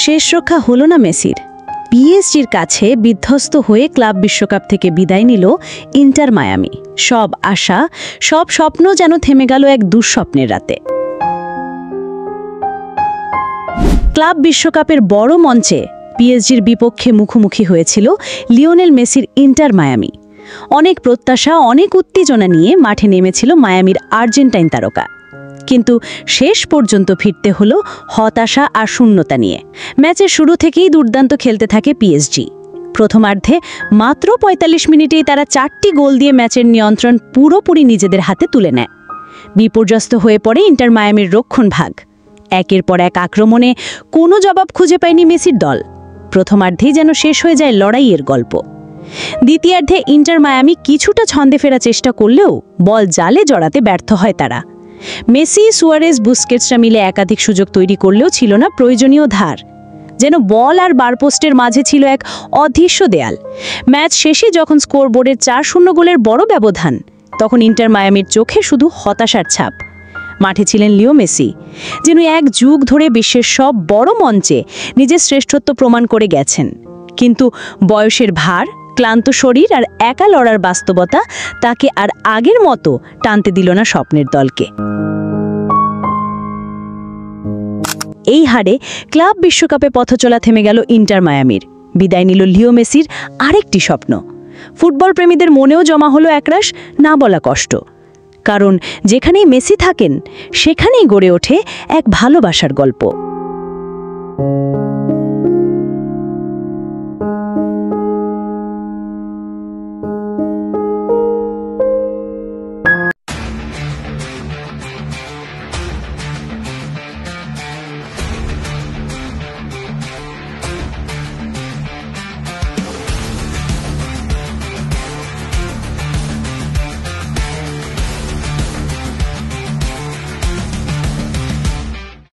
শেষ রক্ষা হলো না মেসির। পিএসজির কাছে বিধ্বস্ত হয়ে ক্লাব বিশ্বকাপ থেকে বিদায় নিল ইন্টার মায়ামি। সব আশা, সব স্বপ্ন যেন থেমে গেল এক দুঃস্বপ্নের রাতে। ক্লাব বিশ্বকাপের বড় মঞ্চে পিএসজির বিপক্ষে মুখোমুখি হয়েছিল লিওনেল মেসির ইন্টার মায়ামি। অনেক প্রত্যাশা, অনেক উত্তেজনা নিয়ে মাঠে নেমেছিল মায়ামির আর্জেন্টাইন তারকা। কিন্তু শেষ পর্যন্ত ফিরতে হলো হতাশা আর শূন্যতা নিয়ে। ম্যাচের শুরু থেকেই দুর্দান্ত খেলতে থাকে পিএসজি। প্রথমার্ধে মাত্র ৪৫ মিনিটেই তারা ৪টি গোল দিয়ে ম্যাচের নিয়ন্ত্রণ পুরোপুরি নিজেদের হাতে তুলে নেয়। বিপর্যস্ত হয়ে পড়ে ইন্টার মায়ামির রক্ষণভাগ। একের পর এক আক্রমণে কোনো জবাব খুঁজে পায়নি মেসির দল। প্রথমার্ধেই যেন শেষ হয়ে যায় লড়াইয়ের গল্প। দ্বিতীয়ার্ধে ইন্টার মায়ামি কিছুটা ছন্দে ফেরা চেষ্টা করলেও বল জালে জড়াতে ব্যর্থ হয় তারা। মেসি, সুয়ারেজ, বুস্কেটসরা মিলে একাধিক সুযোগ তৈরি করলেও ছিল না প্রয়োজনীয় ধার। যেন বল আর বারপোস্টের মাঝে ছিল এক অদৃশ্য দেয়াল। ম্যাচ শেষে যখন স্কোরবোর্ডের ৪-০ গোলের বড় ব্যবধান, তখন ইন্টার মায়ামির চোখে শুধু হতাশার ছাপ। মাঠে ছিলেন লিও মেসি, যেন এক যুগ ধরে বিশ্বের সব বড় মঞ্চে নিজের শ্রেষ্ঠত্ব প্রমাণ করে গেছেন। কিন্তু বয়সের ভার, ক্লান্ত শরীর আর একা লড়ার বাস্তবতা তাকে আর আগের মতো টানতে দিল না স্বপ্নের দলকে। এই হারে ক্লাব বিশ্বকাপে পথচলা থেমে গেল ইন্টার মায়ামির। বিদায় নিল লিও মেসির আরেকটি স্বপ্ন। ফুটবল প্রেমীদের মনেও জমা হলো একরাশ না বলা কষ্ট। কারণ যেখানেই মেসি থাকেন, সেখানেই গড়ে ওঠে এক ভালোবাসার গল্প।